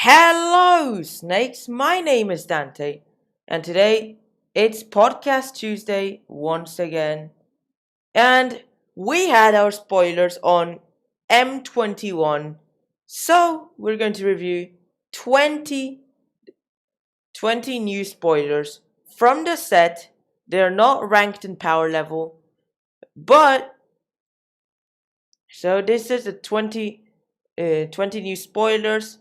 Hello, snakes. My name is Dante, and today it's Podcast Tuesday once again. And we had our spoilers on M21, so we're going to review 20 new spoilers from the set. They're not ranked in power level, but so this is the 20 new spoilers.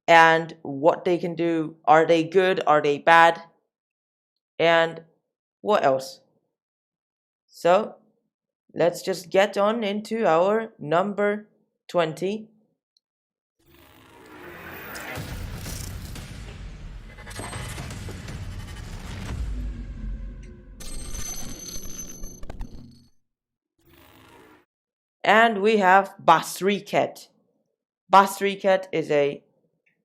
And what they can do. Are they good? Are they bad? And what else? So let's just get on into our number 20. And we have Basriket. Basriket is a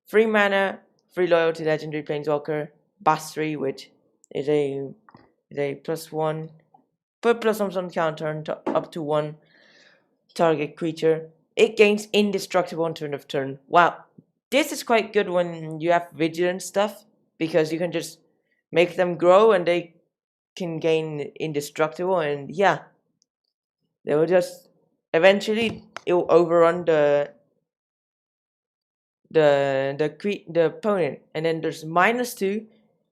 3 mana, 3 loyalty legendary planeswalker. Basri, which is a +1, put +1 counter up to 1 target creature. It gains indestructible on turn of turn. Wow, this is quite good when you have vigilance stuff, because you can just make them grow and they can gain indestructible, and yeah, they will just eventually it will overrun the opponent. And then there's -2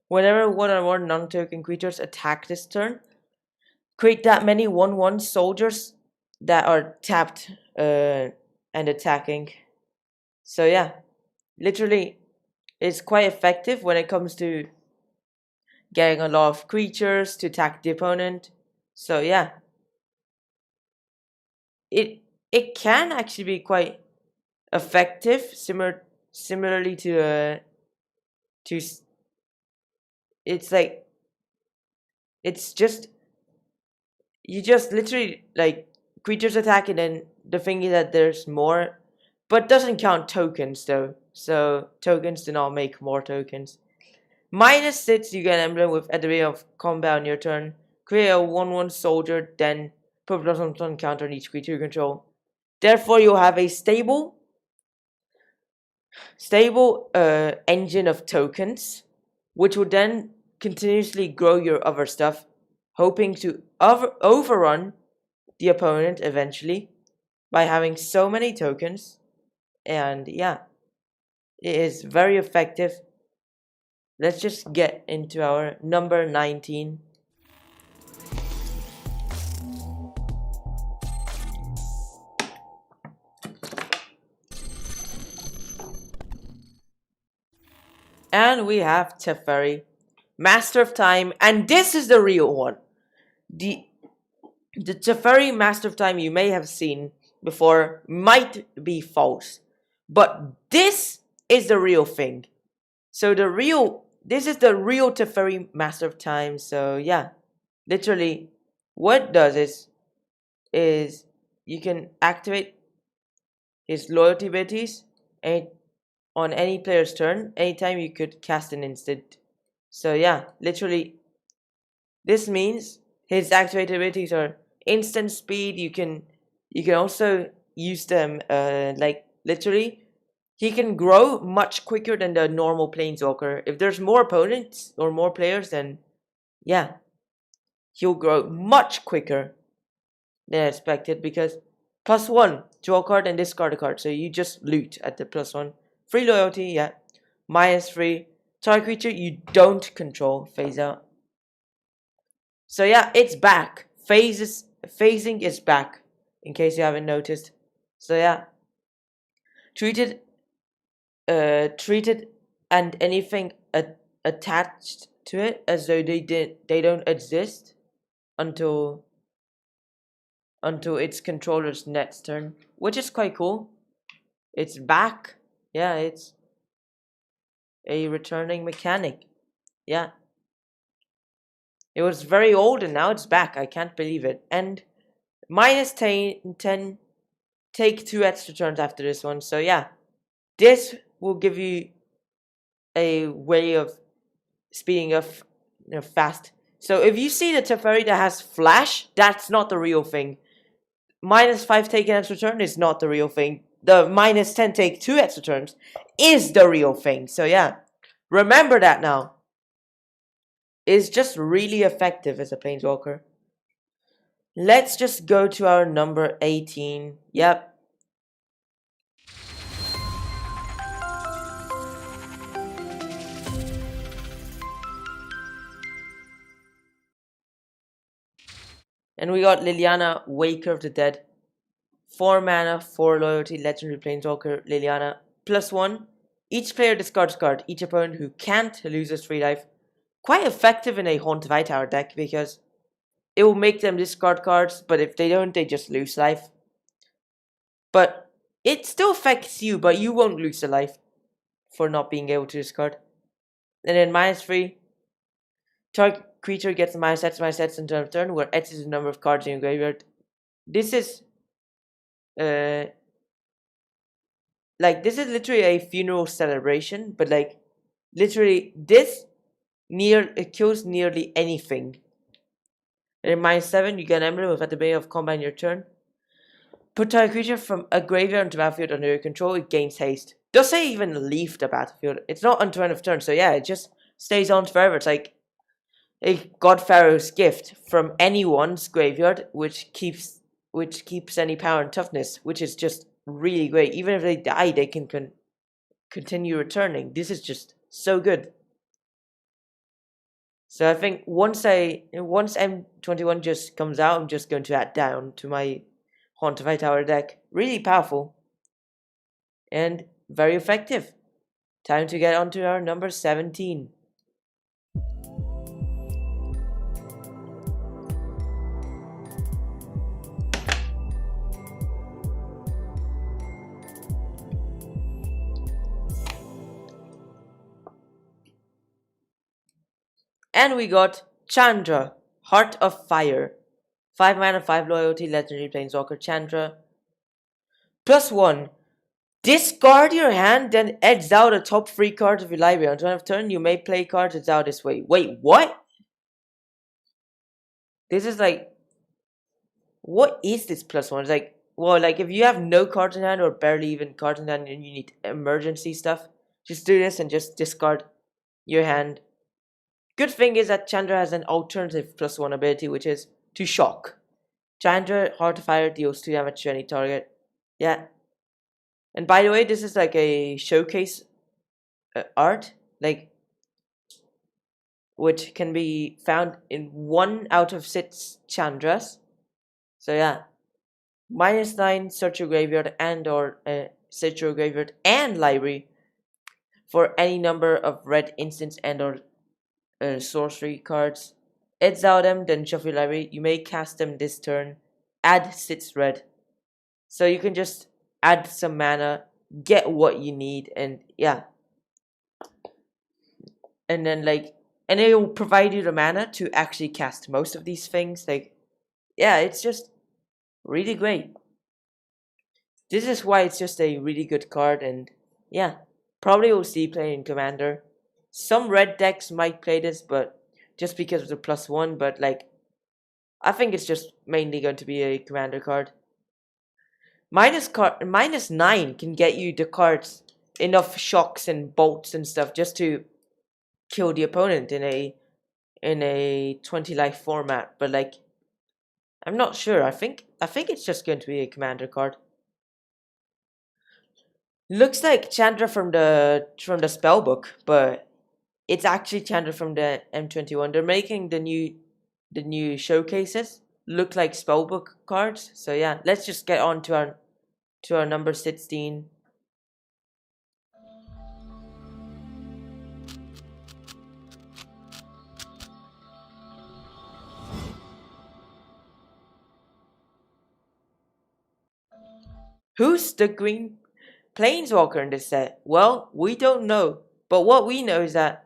whenever one or more non-token creatures attack this turn. Create that many 1/1 soldiers that are tapped and attacking. So yeah, literally it's quite effective when it comes to getting a lot of creatures to attack the opponent. So yeah, it can actually be quite effective, similarly to it's like it's just you just literally like creatures attack, and then the thing is that there's more, but doesn't count tokens though, so tokens do not make more tokens. -6, you get an emblem with at the beginning of combat on your turn. Create a 1/1 soldier, then put +1 counter on each creature you control. Therefore you'll have a stable engine of tokens, which will then continuously grow your other stuff, hoping to overrun the opponent eventually by having so many tokens. And yeah, it is very effective. Let's just get into our number 19. And we have Teferi, Master of Time, and this is the real one. The Teferi Master of Time you may have seen before might be false, but this is the real thing. So this is the real Teferi Master of Time. So yeah, literally what it does is you can activate his loyalty abilities on any player's turn. Anytime you could cast an instant. So yeah, literally this means his activated abilities are instant speed. You can also use them like literally he can grow much quicker than the normal planeswalker. If there's more opponents or more players, then yeah, he'll grow much quicker than expected, because +1, draw a card and discard a card. So you just loot at the +1. Free loyalty, yeah. -3. Target creature you don't control, phase out. So yeah, it's back. Phasing is back, in case you haven't noticed. So yeah, treated and anything attached to it as though they don't exist until its controller's next turn, which is quite cool. It's back. Yeah, it's a returning mechanic. Yeah, it was very old and now it's back. I can't believe it. And -10, take 2 extra turns after this one. So yeah, this will give you a way of speeding up fast. So if you see the Teferi that has flash, that's not the real thing. -5 take an extra turn is not the real thing. the minus 10 take 2 extra turns is the real thing. So yeah, remember that now. It's just really effective as a Planeswalker. Let's just go to our number 18. Yep. And we got Liliana, Waker of the Dead. 4 mana, 4 loyalty, legendary Planeswalker, Liliana. +1. Each player discards card. Each opponent who can't loses 3 life. Quite effective in a Haunt of Hightower deck because it will make them discard cards, but if they don't, they just lose life. But it still affects you, but you won't lose a life for not being able to discard. And then -3. Target creature gets -X until turn, where X is the number of cards in your graveyard. This is this is literally a funeral celebration, but like literally this it kills nearly anything. And then -7, you get an emblem at the beginning of combat in your turn. Put target creature from a graveyard into battlefield under your control, it gains haste. Does say even leave the battlefield. It's not until end of turn, so yeah, it just stays on forever. It's like a Godfarrow's Gift from anyone's graveyard, which keeps any power and toughness, which is just really great. Even if they die, they can continue returning. This is just so good. So I think once M21 just comes out, I'm just going to add down to my Haunt of Hightower deck. Really powerful and very effective. Time to get on to our number 17. And we got Chandra, Heart of Fire. 5 mana, 5 loyalty, legendary Planeswalker Chandra. +1. Discard your hand, then edge out the top 3 cards of your library. On turn of turn, you may play cards edged out this way. Wait, what? This is like... What is this +1? It's like... Well, like, if you have no cards in hand or barely even cards in hand and you need emergency stuff, just do this and just discard your hand. Good thing is that Chandra has an alternative +1 ability, which is to shock. Chandra, Heart of Fire, deals 2 damage to any target. Yeah. And by the way, this is like a showcase art, like, which can be found in 1 out of 6 Chandras. So yeah. -9, search your graveyard search your graveyard and library for any number of red instants and or sorcery cards. Exile them, then shuffle your library. You may cast them this turn. Add 6 red. So you can just add some mana, get what you need, and yeah. And then and it will provide you the mana to actually cast most of these things. Like, yeah, it's just really great. This is why it's just a really good card, and yeah, probably we'll see play in Commander. Some red decks might play this, but just because of the +1, but like, I think it's just mainly going to be a Commander card. -9 can get you the cards, enough shocks and bolts and stuff just to kill the opponent in a 20 life format, but like, I'm not sure. I think it's just going to be a Commander card. Looks like Chandra from the spellbook, but it's actually Chandra from the M21. They're making the new showcases look like spellbook cards. So yeah, let's just get on to our number 16. Who's the green Planeswalker in this set? Well, we don't know, but what we know is that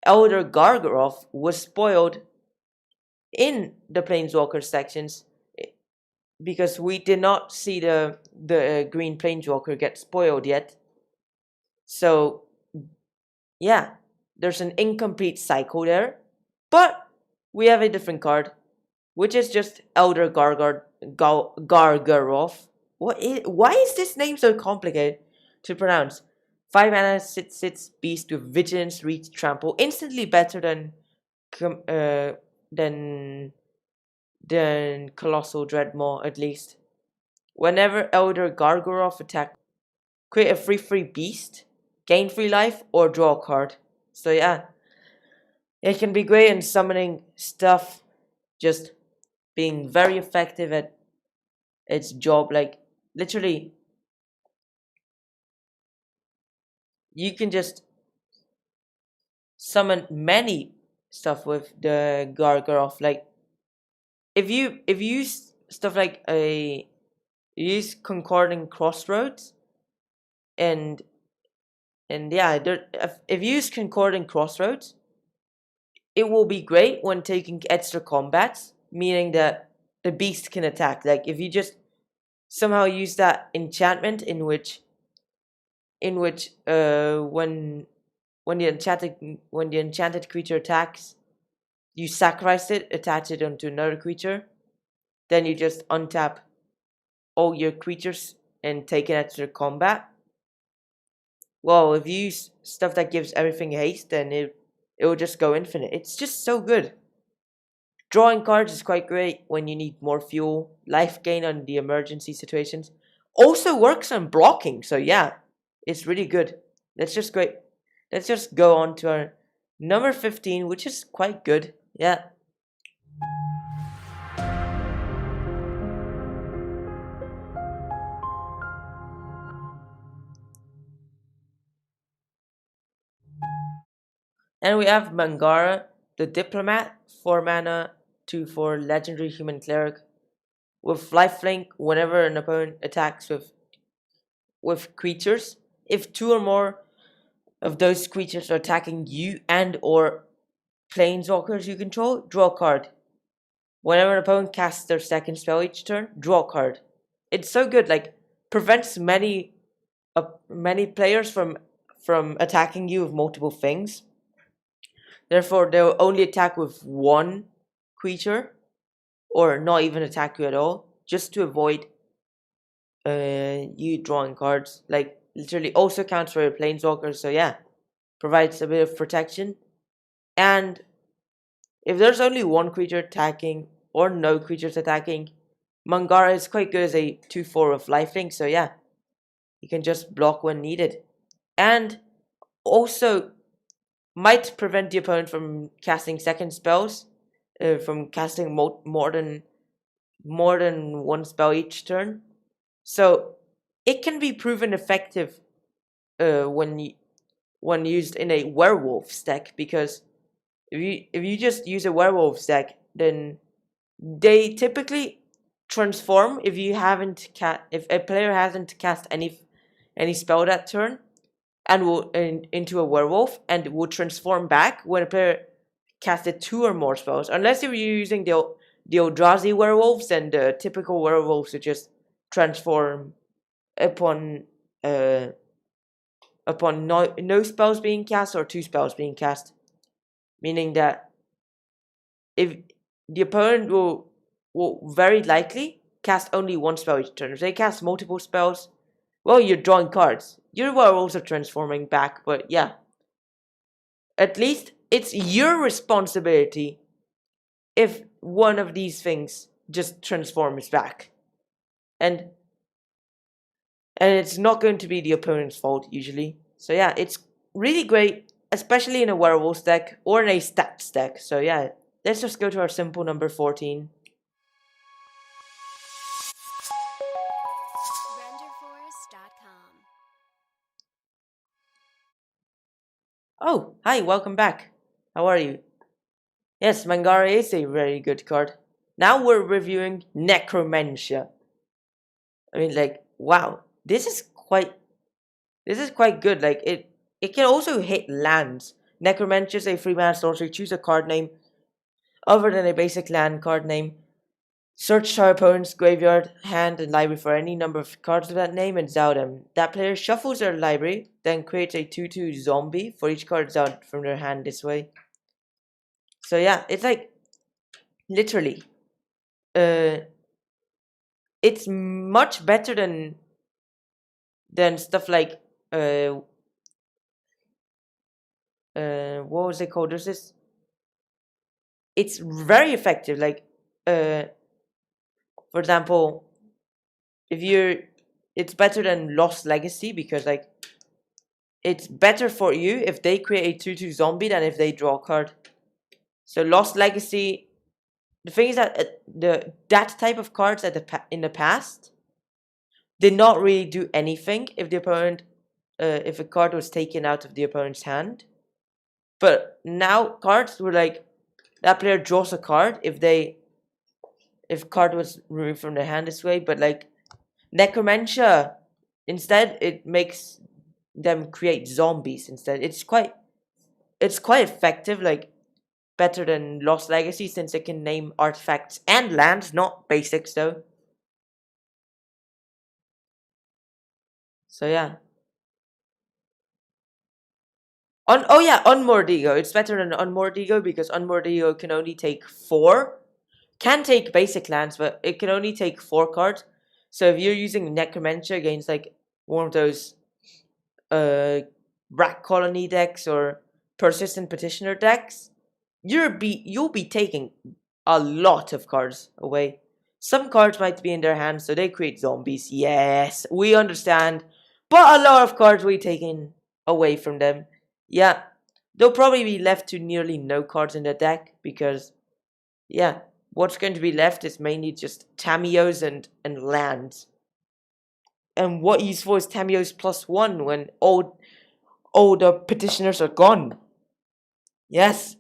Elder Gargaroth was spoiled in the Planeswalker sections because we did not see the green Planeswalker get spoiled yet. So yeah, there's an incomplete cycle there, but we have a different card, which is just Elder Gargaroth. why is this name so complicated to pronounce? 5 mana 6/6 beast with vigilance, reach, trample, instantly better than com- uh than Colossal Dreadmaw at least. Whenever Elder Gargoroth attack, create a free beast, gain 3 life, or draw a card. So yeah, it can be great in summoning stuff, just being very effective at its job. Like, literally, you can just summon many stuff with the Gargoroth. Like, if you use stuff like you use Concording Crossroads, and yeah, if you use Concording Crossroads, it will be great when taking extra combats, meaning that the beast can attack. Like, if you just somehow use that enchantment in which when the enchanted creature attacks, you sacrifice it, attach it onto another creature, then you just untap all your creatures and take an extra combat. Well, if you use stuff that gives everything haste, then it will just go infinite. It's just so good. Drawing cards is quite great when you need more fuel. Life gain on the emergency situations. Also works on blocking, so yeah, it's really good. Let's just go on to our number 15, which is quite good. Yeah. And we have Mangueira, the Diplomat, 4 mana, 2/4 legendary human cleric. With lifelink, whenever an opponent attacks with creatures, if 2 or more of those creatures are attacking you and or planeswalkers you control, draw a card. Whenever an opponent casts their second spell each turn, draw a card. It's so good, like, prevents many players from attacking you with multiple things. Therefore, they'll only attack with one creature, or not even attack you at all, just to avoid you drawing cards. Like, literally also counts for your planeswalkers, so yeah, provides a bit of protection. And if there's only one creature attacking or no creatures attacking, Mangueira is quite good as a 2/4 of lifelink, so yeah, you can just block when needed. And also might prevent the opponent from casting second spells, from casting more than one spell each turn. So it can be proven effective when used in a werewolf deck, because if you just use a werewolf deck, then they typically transform if if a player hasn't cast any spell that turn, and will into a werewolf, and will transform back when a player casted 2 or more spells. Unless you're using the Eldrazi werewolves, and the typical werewolves would just transform upon no spells being cast or 2 spells being cast, meaning that if the opponent will very likely cast only 1 spell each turn. If they cast multiple spells, well, you're drawing cards. Your werewolves are transforming back, but yeah, at least it's your responsibility if one of these things just transforms back, and it's not going to be the opponent's fault usually. So yeah, it's really great, especially in a werewolf deck or in a stats deck. So yeah, let's just go to our simple number 14. Oh, hi, welcome back. How are you? Yes, Mangueira is a very good card. Now we're reviewing Necromancy. I mean, like, wow, this is quite good. Like, it can also hit lands. Necromancy is a 3-mana sorcery. Choose a card name other than a basic land card name. Search our opponent's graveyard, hand, and library for any number of cards with that name and exile them. That player shuffles their library, then creates a 2/2 zombie for each card exiled from their hand this way. So yeah, it's like, literally, it's much better than stuff like what was it called? There's this. It's very effective. Like for example, if you're, it's better than Lost Legacy because like it's better for you if they create a 2/2 zombie than if they draw a card. So Lost Legacy, the thing is that that type of cards in the past did not really do anything if the opponent if a card was taken out of the opponent's hand. But now cards were like that player draws a card if card was removed from their hand this way, but like Necromancy instead it makes them create zombies instead. It's quite effective, like better than Lost Legacy since it can name artifacts and lands, not basics though. So yeah. Unmoored Ego. It's better than Unmoored Ego because Unmoored Ego can only take 4. Can take basic lands, but it can only take 4 cards. So if you're using Necromancy against like one of those Rack Colony decks or Persistent Petitioner decks, you'll be taking a lot of cards away. Some cards might be in their hands, so they create zombies. Yes, we understand. But a lot of cards will be taken away from them. Yeah, they'll probably be left to nearly no cards in the deck because, yeah, what's going to be left is mainly just Tamios and lands. And what useful is Tamios +1 when all the petitioners are gone? Yes,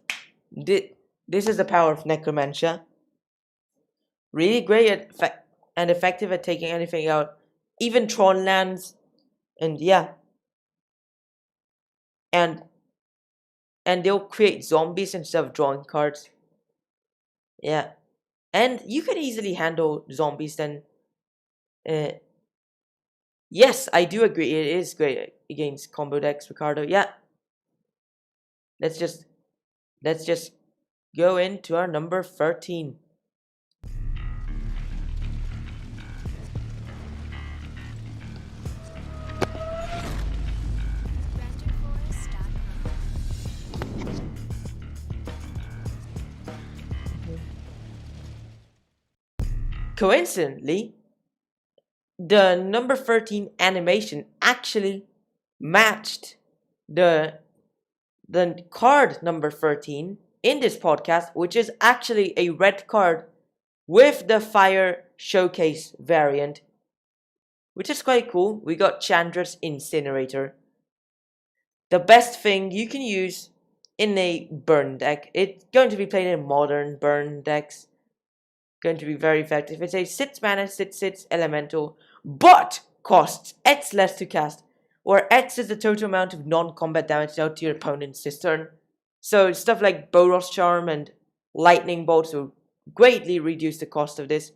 this is the power of Necromancy. Really great and effective at taking anything out, even Tron lands, and yeah, and they'll create zombies instead of drawing cards. Yeah, and you can easily handle zombies then. Yes, I do agree. It is great against combo decks, Ricardo. Yeah. Let's just go into our number 13. Coincidentally, the number 13 animation actually matched the card number 13 in this podcast, which is actually a red card with the Fire Showcase variant, which is quite cool. We got Chandra's Incinerator, the best thing you can use in a burn deck. It's going to be played in modern burn decks. Going to be very effective. It's a 6 mana, 6/6 elemental, but costs X less to cast, where X is the total amount of non-combat damage dealt to your opponent's this turn. So stuff like Boros Charm and Lightning Bolts will greatly reduce the cost of this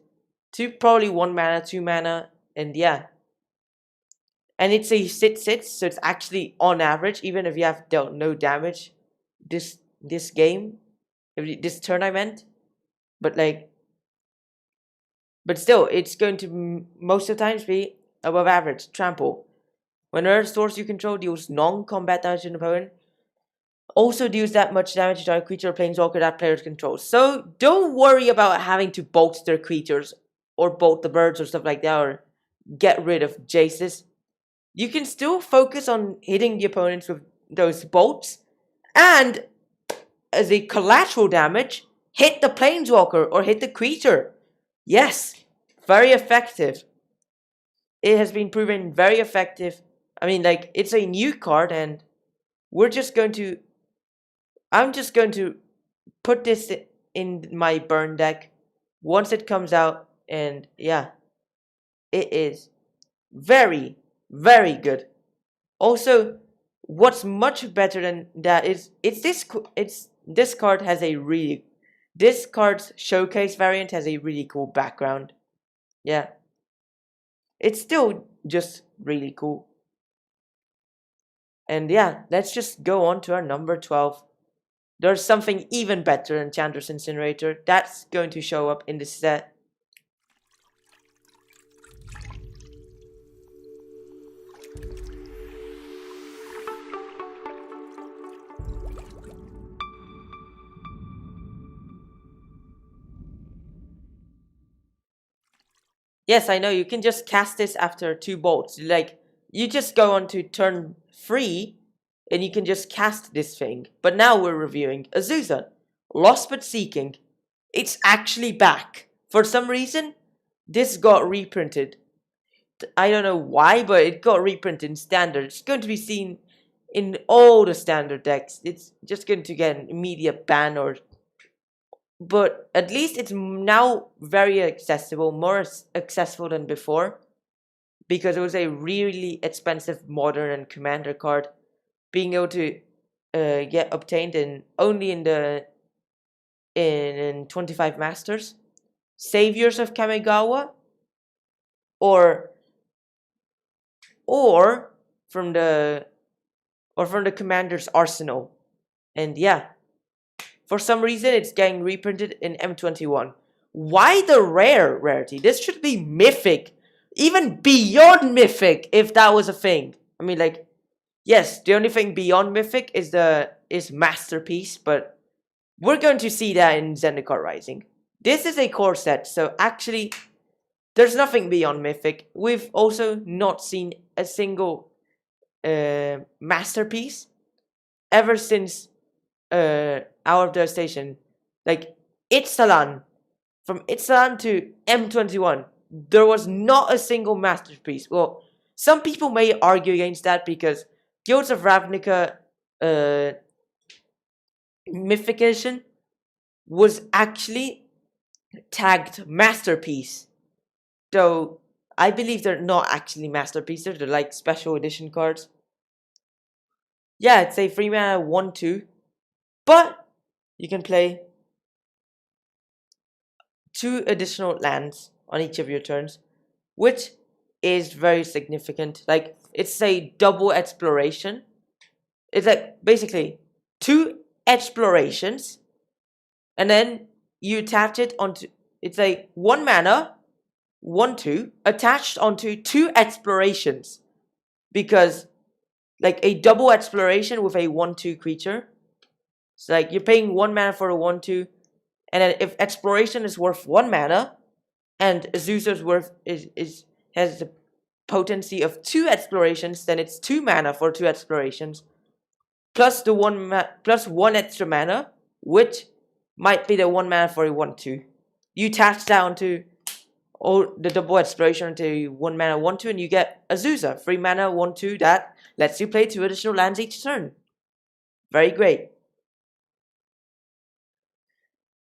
to probably 1 mana, 2 mana, and yeah. And it's a 6/6, so it's actually on average, even if you have dealt no damage this game, this turn I meant, but like. But still, it's going to most of the times be above average. Trample. Whenever source you control deals non-combat damage to an opponent, also deals that much damage to a creature or planeswalker that players control. So don't worry about having to bolt their creatures or bolt the birds or stuff like that or get rid of Jaces. You can still focus on hitting the opponents with those bolts and as a collateral damage, hit the planeswalker or hit the creature. Yes, very effective. It has been proven very effective. I mean, like, it's a new card, and I'm just going to put this in my burn deck once it comes out, and yeah, it is very, very good. Also, what's much better than that is this card has a really. This card's showcase variant has a really cool background. Yeah. It's still just really cool. And yeah, let's just go on to our number 12. There's something even better than Chandra's Incinerator. That's going to show up in this set. Yes, I know, you can just cast this after 2 bolts. Like, you just go on to turn 3, and you can just cast this thing. But now we're reviewing Azusa. Lost but Seeking. It's actually back. For some reason, this got reprinted. I don't know why, but it got reprinted in standard. It's going to be seen in all the standard decks. It's just going to get an immediate ban, or but at least it's now very accessible, more accessible than before, because it was a really expensive modern and commander card. Being able to get obtained in only in 25 masters, Saviors of Kamigawa, or or from the commander's arsenal. And yeah, for some reason it's getting reprinted in M21. Why the rarity? This should be mythic, even beyond mythic, if that was a thing. I mean, like, yes, the only thing beyond mythic is masterpiece, but we're going to see that in Zendikar Rising. This is a core set, so actually there's nothing beyond mythic. We've also not seen a single masterpiece ever since Hour of Devastation. Like, Ixalan, from Ixalan to M21, there was not a single masterpiece. Well, some people may argue against that because Guilds of Ravnica Mythication was actually tagged masterpiece. Though I believe they're not actually masterpieces, they're like special edition cards. Yeah, it's a 3 mana 1/2, but you can play 2 additional lands on each of your turns, which is very significant. Like, it's a double exploration. It's like basically 2 explorations, and then you attach it onto. It's a 1 mana 1/2 attached onto 2 explorations, because like a double exploration with a 1/2 creature. It's like you're paying 1 mana for a 1/2, and then if exploration is worth 1 mana, and Azusa's worth has the potency of 2 explorations, then it's 2 mana for 2 explorations, plus the plus 1 extra mana, which might be the 1 mana for a 1/2. You attach down to or the double exploration into 1 mana 1/2, and you get Azusa, 3 mana 1/2 that lets you play 2 additional lands each turn. Very great.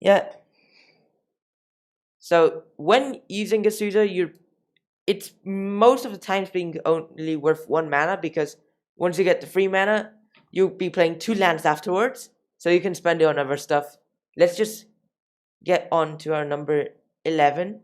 Yeah. So when using Azusa, it's most of the times being only worth 1 mana, because once you get the 3 mana, you'll be playing 2 lands afterwards, so you can spend it on other stuff. Let's just get on to our number 11.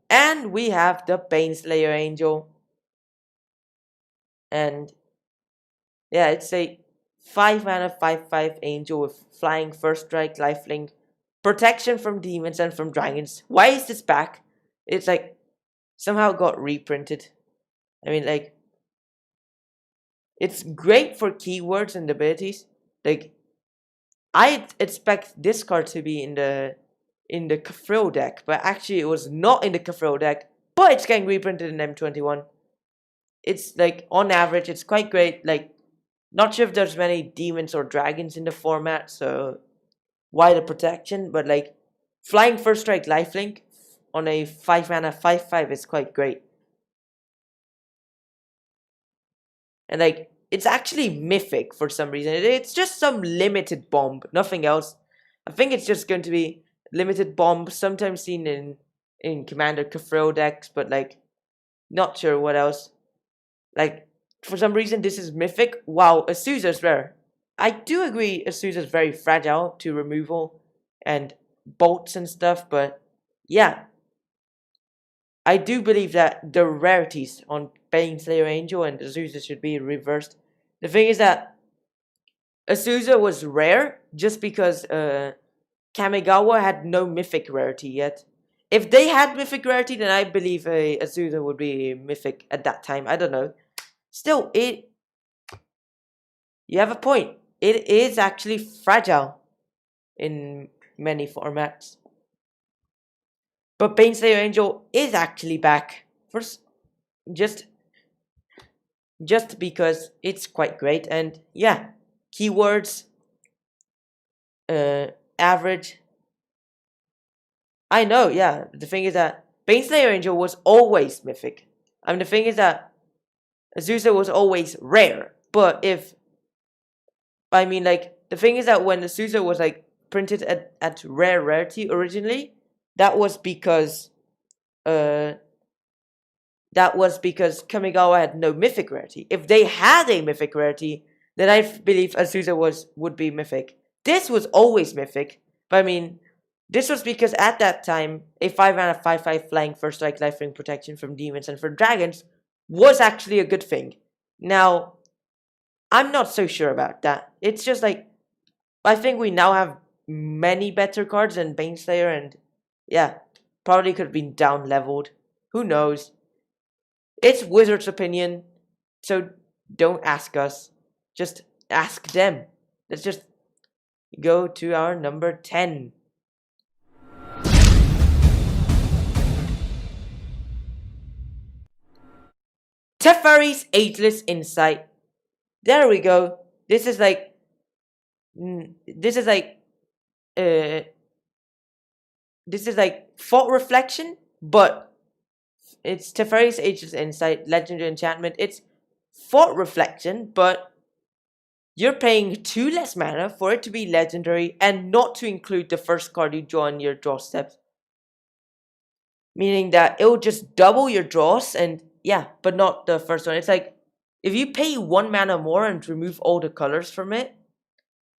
And we have the Baneslayer Angel. And yeah, it's a 5 mana 5/5 angel with flying, first strike, lifelink, protection from demons and from dragons. Why is this back? It's like somehow got reprinted. I mean, like, it's great for keywords and abilities. Like, I expect this card to be in the Kafril deck, but actually it was not in the Kafril deck, but it's getting reprinted in M21. It's like, on average, it's quite great. Like, not sure if there's many demons or dragons in the format, so why the protection? But like, flying, first strike, lifelink on a 5 mana 5/5 is quite great. And like, it's actually mythic for some reason. It's just some limited bomb, nothing else. I think it's just going to be limited bomb, sometimes seen in Commander Kafril decks, but like, not sure what else. Like, for some reason this is mythic. Wow, Azusa's rare. I do agree Azusa's very fragile to removal and bolts and stuff, but yeah, I do believe that the rarities on Baneslayer Angel and Azusa should be reversed. The thing is that Azusa was rare just because Kamigawa had no mythic rarity yet. If they had mythic rarity, then I believe a Azusa would be mythic at that time. I don't know. Still, you have a point. It is actually fragile in many formats. But Baneslayer Angel is actually back. First, just because it's quite great. And yeah, keywords, average. I know, yeah. The thing is that Baneslayer Angel was always mythic. I mean, the thing is that Azusa was always rare. But the thing is that when Azusa was like printed at rare rarity originally, that was because Kamigawa had no mythic rarity. If they had a mythic rarity, then I believe Azusa would be mythic. This was always mythic, but I mean, this was because at that time, a 5-mana 5/5 flying first strike lifelink protection from demons and for dragons was actually a good thing. Now, I'm not so sure about that. It's just like, I think we now have many better cards than Baneslayer, and yeah, probably could have been down leveled. Who knows? It's Wizard's opinion, so don't ask us. Just ask them. Let's just go to our number 10. Teferi's Ageless Insight. There we go. This is like Thought Reflection, but it's Teferi's Ageless Insight, Legendary Enchantment. It's Thought Reflection, but you're paying 2 less mana for it to be legendary and not to include the first card you draw in your draw steps. Meaning that it'll just double your draws and yeah, but not the first one. It's like, if you pay 1 mana more and remove all the colors from it,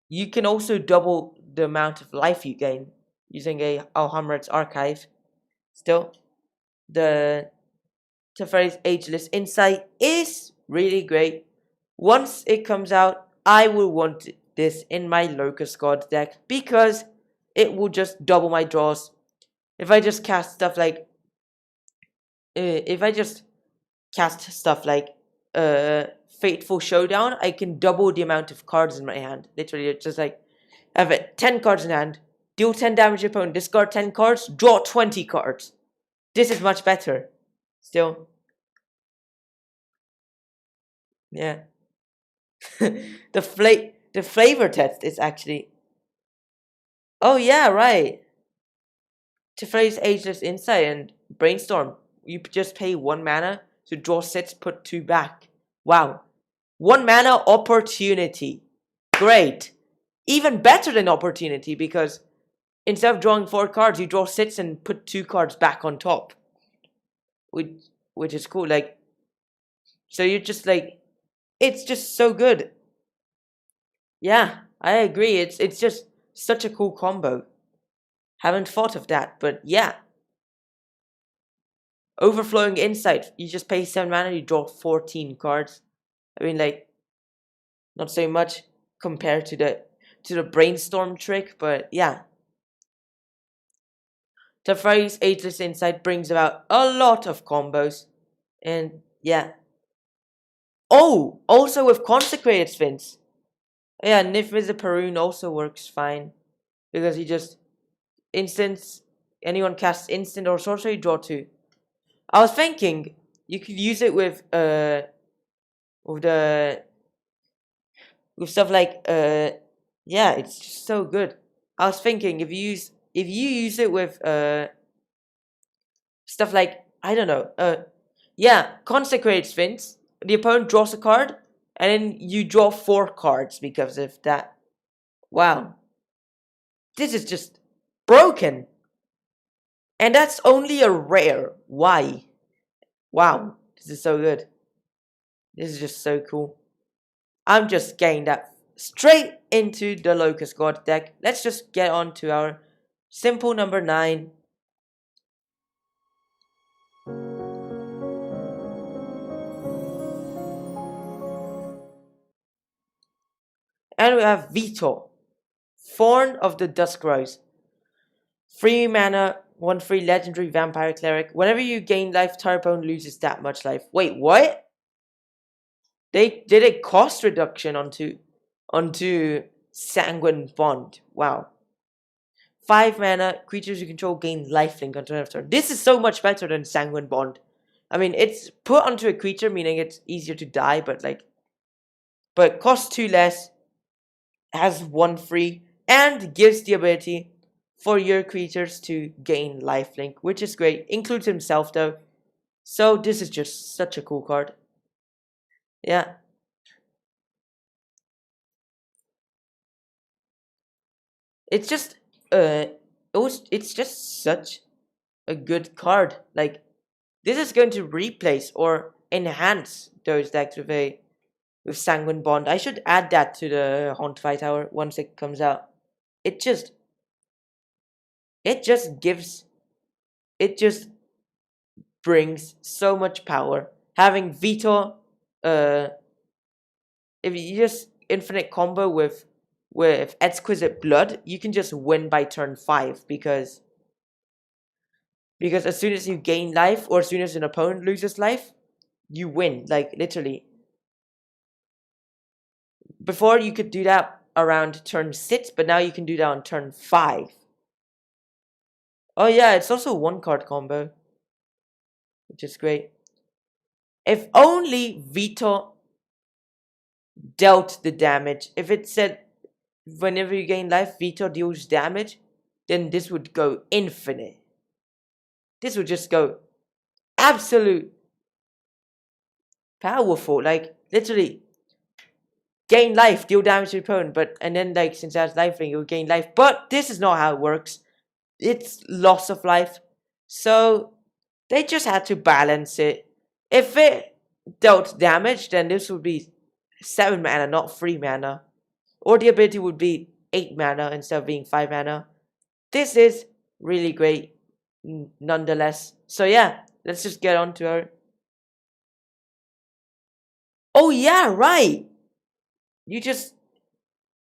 you can also double the amount of life you gain using a Alhamrad's Archive. Still, the Teferi's Ageless Insight is really great. Once it comes out, I will want this in my Locust God deck because it will just double my draws. If I just cast stuff like Fateful Showdown, I can double the amount of cards in my hand. Literally, it's just like, I have 10 cards in hand, deal 10 damage to opponent, discard 10 cards, draw 20 cards. This is much better. Still. Yeah. the flavor test is actually... Oh yeah, right. Teferi's Ageless Insight and Brainstorm. You just pay 1 mana to draw 6, put 2 back. Wow. 1 mana Opportunity. Great. Even better than Opportunity because instead of drawing 4 cards, you draw 6 and put 2 cards back on top. Which is cool. Like, so you're just like, it's just so good. Yeah, I agree. It's just such a cool combo. Haven't thought of that, but yeah. Overflowing Insight. You just pay 7 mana, you draw 14 cards. I mean, like, not so much compared to the Brainstorm trick, but yeah. Teferi's Ageless Insight brings about a lot of combos. And yeah. Oh, also with Consecrated Sphinx. Yeah, Nifviziparoon also works fine. Because you just anyone casts instant or sorcery, draw 2. I was thinking you could use it with stuff like yeah, it's just so good. I was thinking if you use it with stuff like, I don't know, yeah, Consecrated Sphinx, the opponent draws a card and then you draw 4 cards because of that. Wow. This is just broken. And that's only a rare. Why? Wow, this is so good. This is just so cool. I'm just getting that straight into the Locust God deck. Let's just get on to our simple number 9. And we have Vito, Thorn of the Dusk Rose. 3 mana, 1 free legendary vampire cleric. Whenever you gain life, target opponent loses that much life. Wait, what? They did a cost reduction onto Sanguine Bond. Wow. 5 mana, creatures you control gain lifelink until end of turn. This is so much better than Sanguine Bond. I mean, it's put onto a creature, meaning it's easier to die, but costs 2 less, has 1 free, and gives the ability for your creatures to gain lifelink, which is great. Includes himself though. So this is just such a cool card. Yeah. It's just it's just such a good card. Like, this is going to replace or enhance those decks with Sanguine Bond. I should add that to the Haunt Fight Tower once it comes out. It just brings so much power. Having Veto, if you just infinite combo with Exquisite Blood, you can just win by turn 5 because as soon as you gain life or as soon as an opponent loses life, you win, like literally. Before you could do that around turn 6, but now you can do that on turn 5. Oh yeah, it's also 1 card combo, which is great. If only Veto dealt the damage. If it said whenever you gain life, Veto deals damage, then this would go infinite. This would just go absolute powerful. Like, literally, gain life, deal damage to the opponent, and then, like, since that's lifelink, it will gain life. But this is not how it works. It's loss of life. So they just had to balance it. If it dealt damage, then this would be 7 mana, not 3 mana. Or the ability would be 8 mana instead of being 5 mana. This is really great nonetheless. So yeah, let's just get on to her. Oh yeah, right! You just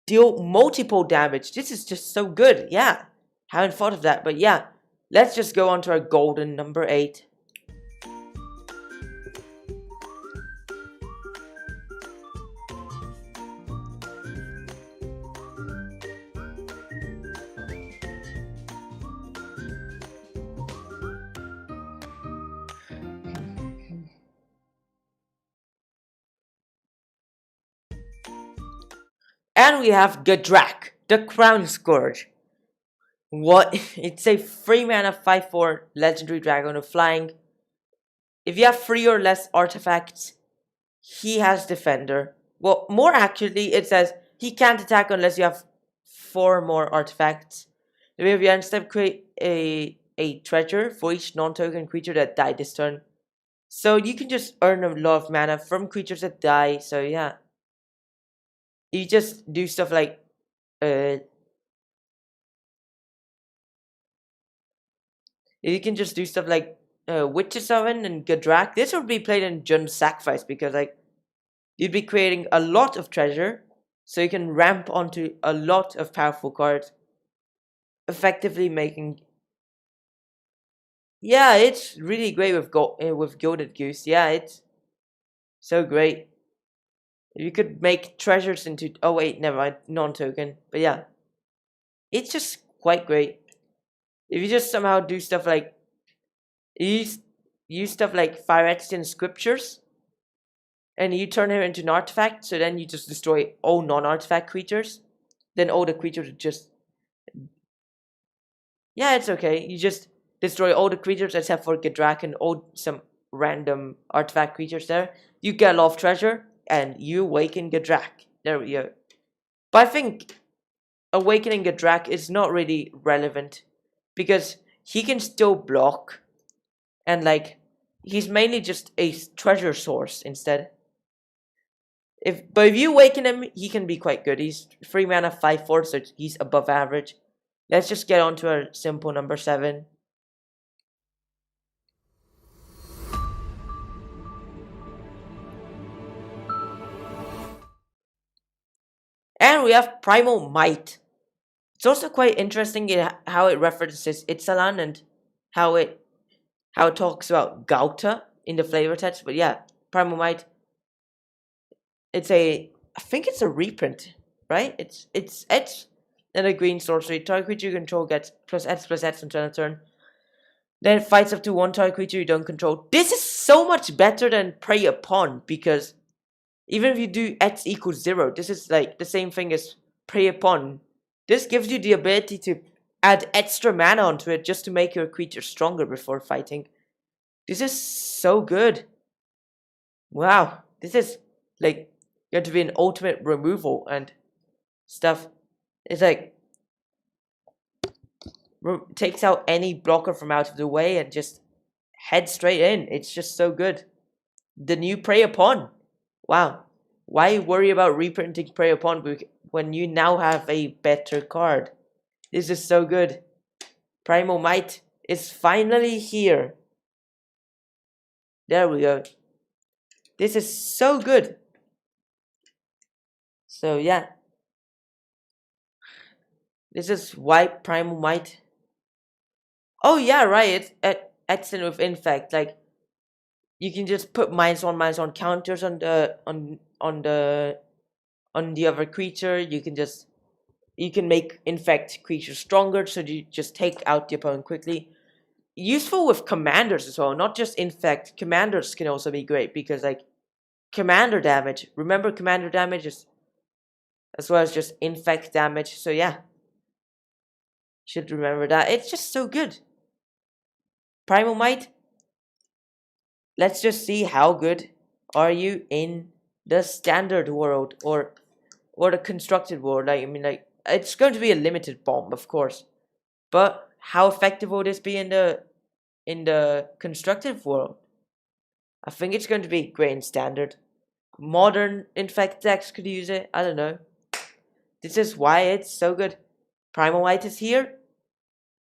deal multiple damage. This is just so good. Yeah, haven't thought of that, but yeah. Let's just go on to our golden number 8. And we have Gadrak, the Crown Scourge. What? It's a 3 mana 5/4 legendary dragon with flying. If you have 3 or less artifacts, he has Defender. Well, more accurately, it says he can't attack unless you have 4 more artifacts. If you instead create a treasure for each non-token creature that died this turn. So you can just earn a lot of mana from creatures that die. So yeah, you just do stuff like you can just do stuff like Witch's Oven and Gadrak. This would be played in Jund's Sacrifice because, like, you'd be creating a lot of treasure, so you can ramp onto a lot of powerful cards, effectively making. Yeah, it's really great with Gilded Goose. Yeah, it's so great. You could make treasures into. Oh wait, never mind, non-token. But yeah, it's just quite great. If you just somehow do stuff like use stuff like Phyrexian Scriptures, and you turn him into an artifact, so then you just destroy all non-artifact creatures. Then all the creatures just. Yeah, it's okay. You just destroy all the creatures except for Gadrak and all some random artifact creatures there. You get a lot of treasure, and you awaken Gadrak. There we go. But I think awakening Gadrak is not really relevant because he can still block, and like he's mainly just a treasure source instead. But if you awaken him, he can be quite good. He's 3 mana 5/4, so he's above average. Let's just get on to our simple number 7. And we have Primal Might. It's also quite interesting in how it references Itzalan and how it talks about Gauta in the flavor text. But yeah, Primal Might. I think it's a reprint, right? It's Edge and a green sorcery. Target creature you control gets +X until a turn. Then it fights up to one target creature you don't control. This is so much better than Prey Upon, because even if you do X equals 0, this is like the same thing as Prey Upon. This gives you the ability to add extra mana onto it just to make your creature stronger before fighting. This is so good. Wow, this is like going to be an ultimate removal and stuff. It's like takes out any blocker from out of the way and just head straight in. It's just so good. The new Prey Upon. Wow. Why worry about reprinting Prey Upon when you now have a better card? This is so good. Primal Might is finally here. There we go. This is so good. So yeah. This is why Primal Might. Oh yeah, right. It's excellent with Infect. Like, you can just put -1/-1 counters on the other creature. You can make Infect creatures stronger, so you just take out the opponent quickly. Useful with commanders as well, not just Infect. Commanders can also be great because, like, commander damage. Remember, commander damage is as well as just Infect damage. So yeah, should remember that. It's just so good. Primal Might. Let's just see how good are you in the standard world or the constructed world. Like, I mean, like, it's going to be a limited bomb, of course, but how effective will this be in the constructive world? I think it's going to be great in standard. Modern Infect decks could use it. I don't know. This is why it's so good. Primal Might is here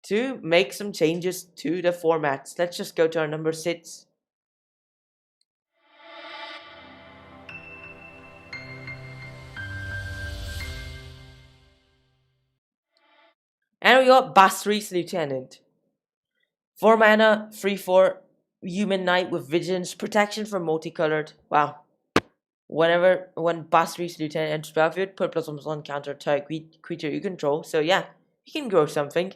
to make some changes to the formats. Let's just go to our number 6. And we got Basri's Lieutenant. 4 mana, 3/4, human knight with vigilance, protection from multicolored. Wow. When Basri's Lieutenant enters battlefield, put +1/+1 counter target creature you control. So yeah, he can grow something.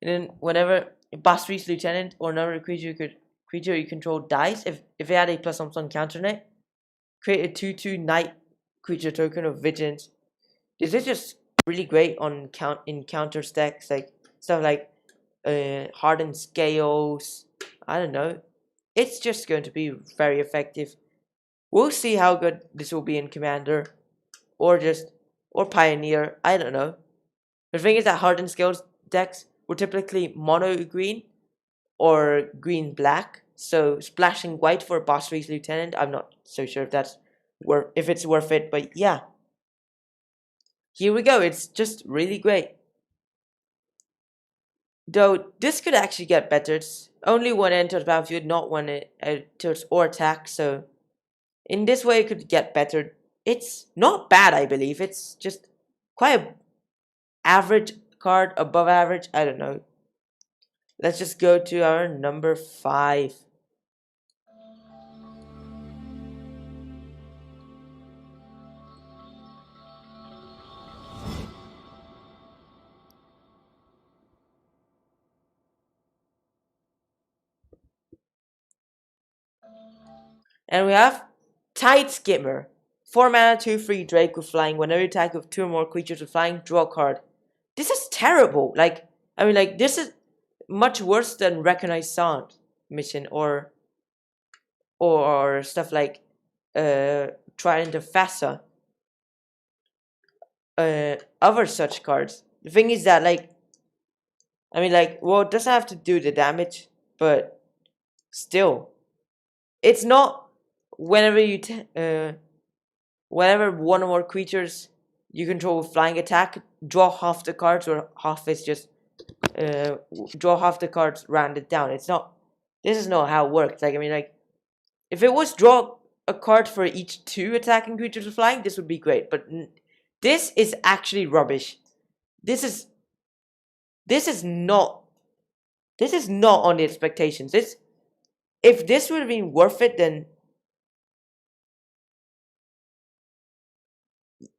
And then whenever Basri's Lieutenant or another creature you control dies, if it had a +1/+1 counter on it, create a 2/2 knight creature token of vigilance. This is just really great on counter stacks, like stuff like hardened scales. I don't know. It's just going to be very effective. We'll see how good this will be in Commander or Pioneer. I don't know. The thing is that hardened scales decks were typically mono green or green black. So splashing white for Basri's Lieutenant, I'm not so sure if it's worth it, but yeah. Here we go. It's just really great. Though this could actually get better. It's only when it enters battlefield, not when it enters or attacks. So in this way, it could get better. It's not bad, I believe. It's just quite a average card, above average. I don't know. Let's just go to our number 5. And we have Tide Skimmer. 4 mana, 2/3 Drake with flying. Whenever you attack with 2 or more creatures with flying, draw a card. This is terrible. Like, I mean, like, this is much worse than Recognize Sound mission or stuff like Trident of Fassa. Other such cards. The thing is that, like, I mean, like, well, it doesn't have to do the damage, but still, it's not whenever whenever one or more creatures you control with flying attack, draw half the cards, or half is just draw half the cards rounded down. It's not. This is not how it works. Like, I mean, like, if it was draw a card for each 2 attacking creatures with flying, this would be great. But this is actually rubbish. This is This is not on the expectations. If this would have been worth it, then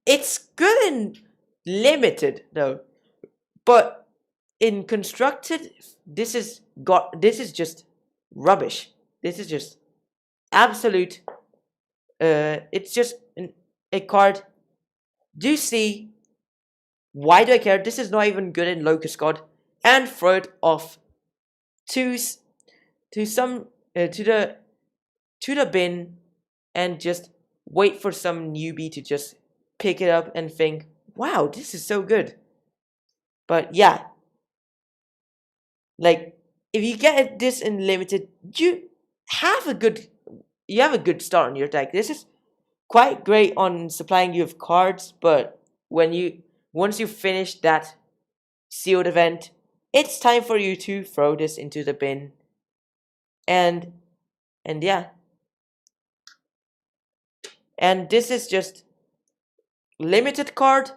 it's good in limited though. But in constructed, this is just rubbish. This is just absolute. It's just a card. Do you see? Why do I care? This is not even good in Locust God, and throw it off to some to the bin, and just wait for some newbie to just pick it up and think, "Wow, this is so good." But yeah, like if you get this in limited, you have a good start on your deck. This is quite great on supplying you with cards, but once you finish that sealed event, it's time for you to throw this into the bin. And yeah. And this is just limited card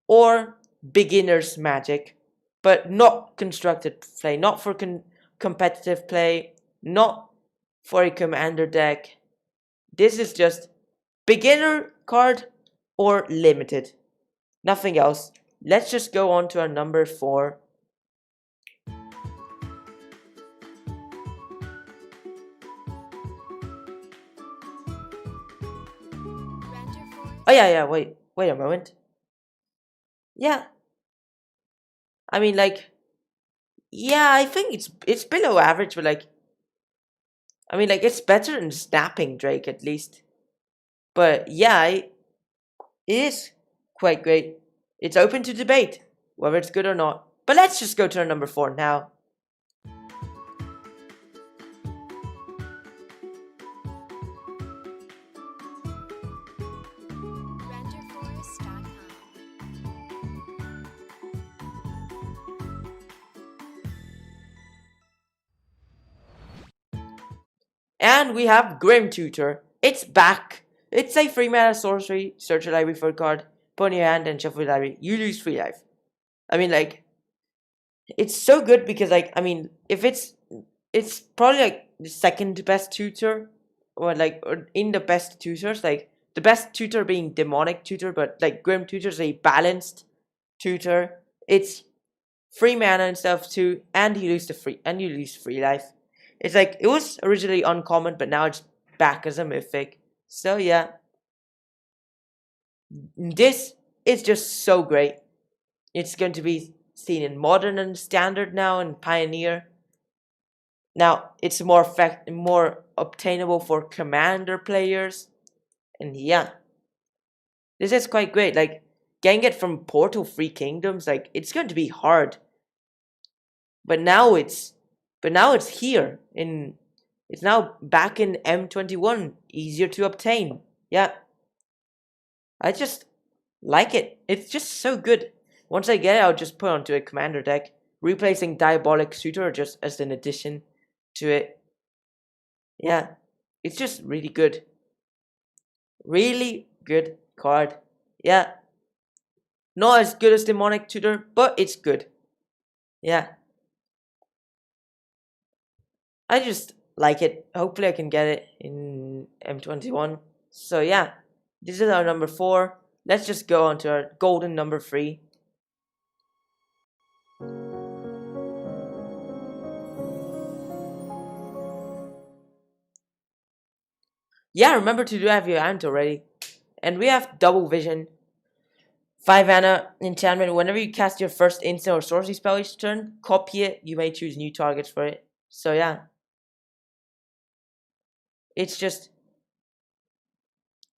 or beginner's magic, but not constructed play, not for competitive play, not for a commander deck. This is just beginner card or limited. Nothing else. Let's just go on to our number 4. Oh yeah, wait a moment. Yeah. I mean, like, yeah, I think it's below average, but like, I mean, like, it's better than Snapping Drake at least. But yeah, it is quite great. It's open to debate whether it's good or not. But let's just go to our number 4 now. And we have Grim Tutor. It's back. It's a 3-mana sorcery. Search your library for a card. Put in your hand and shuffle your library. You lose 3 life. I mean, like, it's so good because, like, I mean, if it's probably like the second best tutor, or in the best tutors, like the best tutor being Demonic Tutor, but like Grim Tutor is a balanced tutor. It's 3 mana and stuff too, and you lose 3 life. It's like, it was originally uncommon, but now it's back as a mythic. So yeah, this is just so great. It's going to be seen in Modern and Standard now, and Pioneer. Now it's more obtainable for Commander players, and yeah, this is quite great. Like, getting it from Portal Free Kingdoms, like, it's going to be hard. But now it's here it's now back in M21, easier to obtain. Yeah. I just like it. It's just so good. Once I get it, I'll just put it onto a commander deck, replacing Diabolic Suitor just as an addition to it. Yeah. It's just really good. Really good card. Yeah. Not as good as Demonic Tutor, but it's good. Yeah. I just like it. Hopefully I can get it in M21. So yeah, this is our number 4. Let's just go on to our golden number 3. Yeah, remember to have your hand already. And we have Double Vision. 5 mana enchantment. Whenever you cast your first instant or sorcery spell each turn, copy it. You may choose new targets for it. So yeah. It's just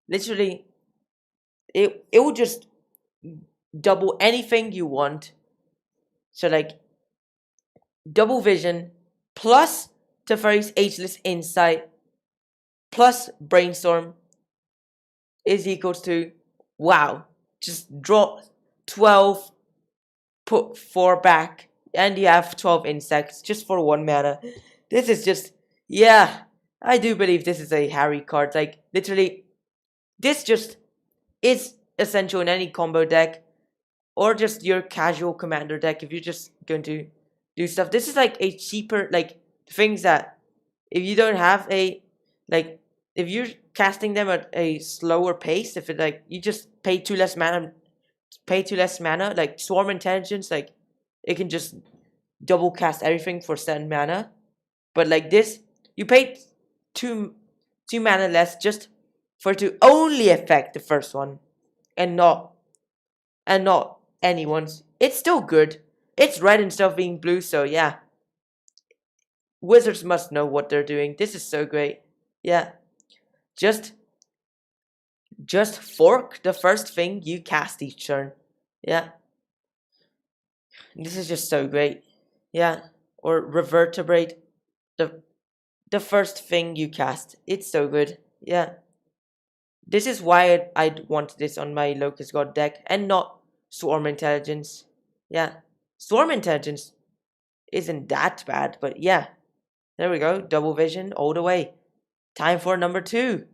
literally it will just double anything you want. So like Double Vision plus Tavares Ageless Insight plus Brainstorm is equals to, wow, just draw 12, put 4 back, and you have 12 insects just for 1 mana. This is just, yeah, I do believe this is a Harry card. Like, literally, this just is essential in any combo deck, or just your casual commander deck if you're just going to do stuff. This is like a cheaper, like things that if you don't have a, like if you're casting them at a slower pace, if it like you just pay two less mana, like Swarm Intelligence, like it can just double cast everything for 7 mana. But like this, you pay two mana less just for it to only affect the first one and not anyone's. It's still good. It's red instead of being blue, so yeah. Wizards must know what they're doing. This is so great. Yeah. Just fork the first thing you cast each turn. Yeah. This is just so great. Yeah. Or revertebrate the first thing you cast. It's so good. Yeah. This is why I'd want this on my Locust God deck and not Swarm Intelligence. Yeah. Swarm Intelligence isn't that bad, but yeah. There we go. Double vision all the way. Time for number 2.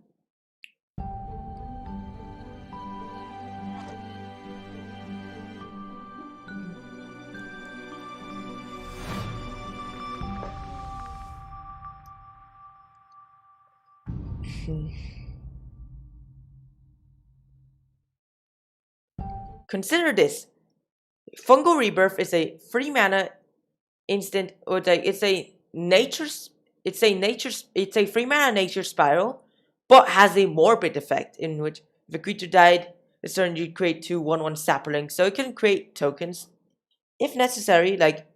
Consider this. Fungal Rebirth is a 3 mana instant, or it's a 3 mana nature spiral, but has a morbid effect in which if a creature died, this turn you create 2 1/1 saplings, so it can create tokens if necessary. Like,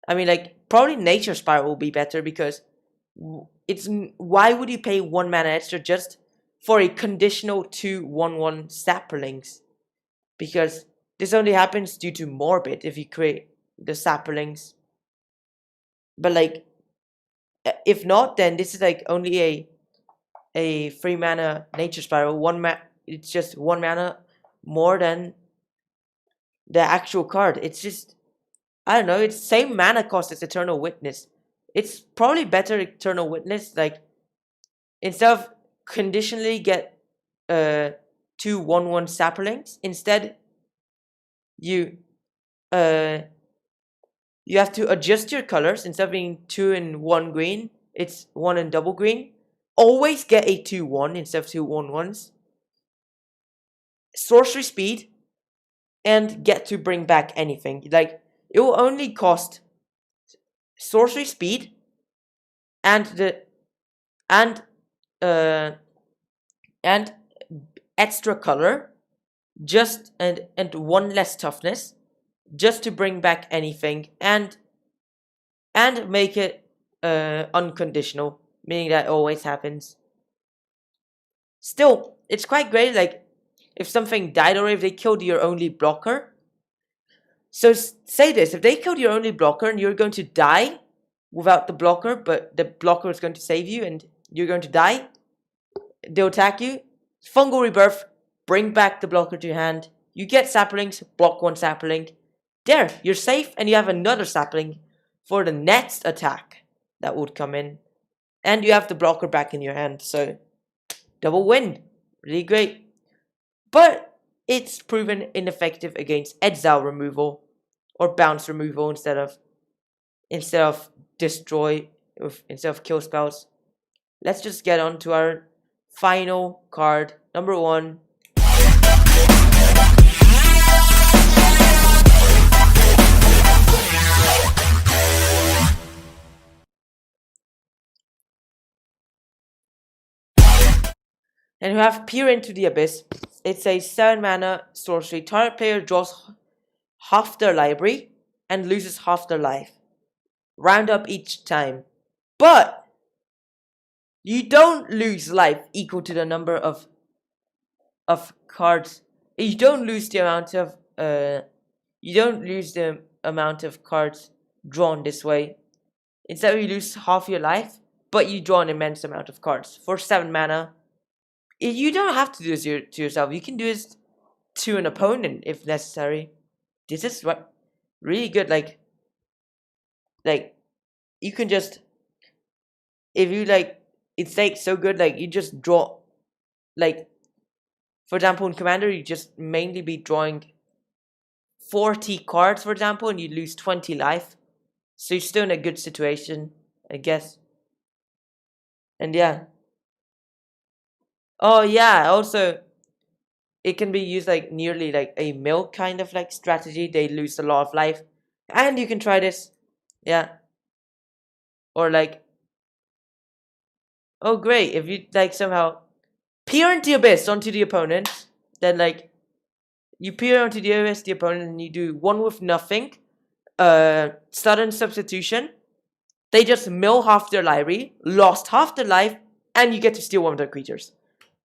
I mean, like probably nature spiral will be better because it's why would you pay 1 mana extra just for a conditional 2 1/1 saplings? Because this only happens due to morbid if you create the saplings. But like, if not, then this is like only a 3 mana nature spiral. It's just 1 mana more than the actual card. It's just, I don't know. It's same mana cost as Eternal Witness. It's probably better Eternal Witness. Like, instead of conditionally get 2 1/1 saplings, instead you have to adjust your colors. Instead of being 2 and 1 green, it's 1 and double green. Always get a 2/1 instead of 2 1/1s. Sorcery speed, and get to bring back anything. Like, it will only cost sorcery speed and extra color, just and 1 less toughness, just to bring back anything and make it unconditional, meaning that always happens. Still, it's quite great. Like, if something died or if they killed your only blocker. So say this, if they killed your only blocker and you're going to die without the blocker, but the blocker is going to save you and you're going to die, they'll attack you. Fungal Rebirth, bring back the blocker to your hand. You get saplings, block 1 sapling. There, you're safe, and you have another sapling for the next attack that would come in. And you have the blocker back in your hand, so double win. Really great. But it's proven ineffective against exile removal or bounce removal instead of destroy, instead of kill spells. Let's just get on to our final card, number 1. And we have Peer into the Abyss. It's a 7 mana sorcery. Target player draws half their library and loses half their life. Round up each time. But you don't lose life equal to the number of cards. You don't lose the amount of cards drawn this way. Instead, you lose half your life, but you draw an immense amount of cards for 7 mana. You don't have to do this to yourself. You can do this to an opponent if necessary. This is what really good. Like you can just, if you like, it's like so good. Like, you just draw, like, for example, in Commander, you just mainly be drawing 40 cards, for example, and you lose 20 life. So you're still in a good situation, I guess. And yeah. Oh yeah, also it can be used like nearly like a milk kind of like strategy. They lose a lot of life. And you can try this. Yeah. Or like, oh great, if you like somehow peer into the abyss onto the opponent, then like you peer onto the abyss, the opponent, and you do one with nothing. Sudden substitution. They just mill half their library, lost half their life, and you get to steal one of their creatures.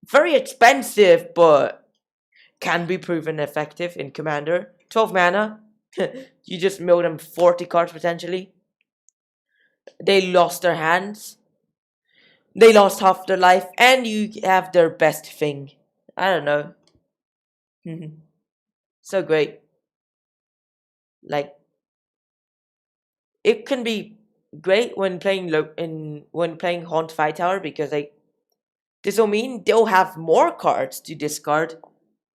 Very expensive, but can be proven effective in Commander. 12 mana. You just mill them 40 cards potentially. They lost their hands. They lost half their life, and you have their best thing. I don't know. So great. Like, it can be great when playing when playing Haunt Fight Tower, because like this will mean they'll have more cards to discard.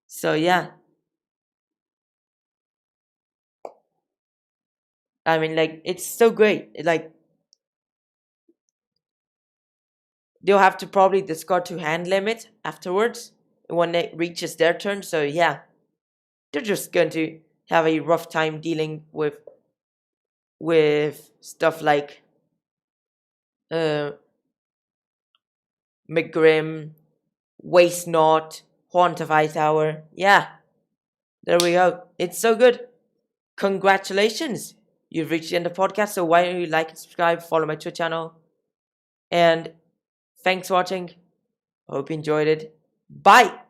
So yeah. I mean, like, it's so great. Like, they'll have to probably discard to hand limit afterwards when it reaches their turn. So yeah, they're just going to have a rough time dealing with stuff like McGrim, Waste Not, Haunt of Hightower. Yeah, there we go. It's so good. Congratulations. You've reached the end of the podcast, so why don't you like and subscribe, follow my Twitch channel, and thanks for watching. I hope you enjoyed it. Bye!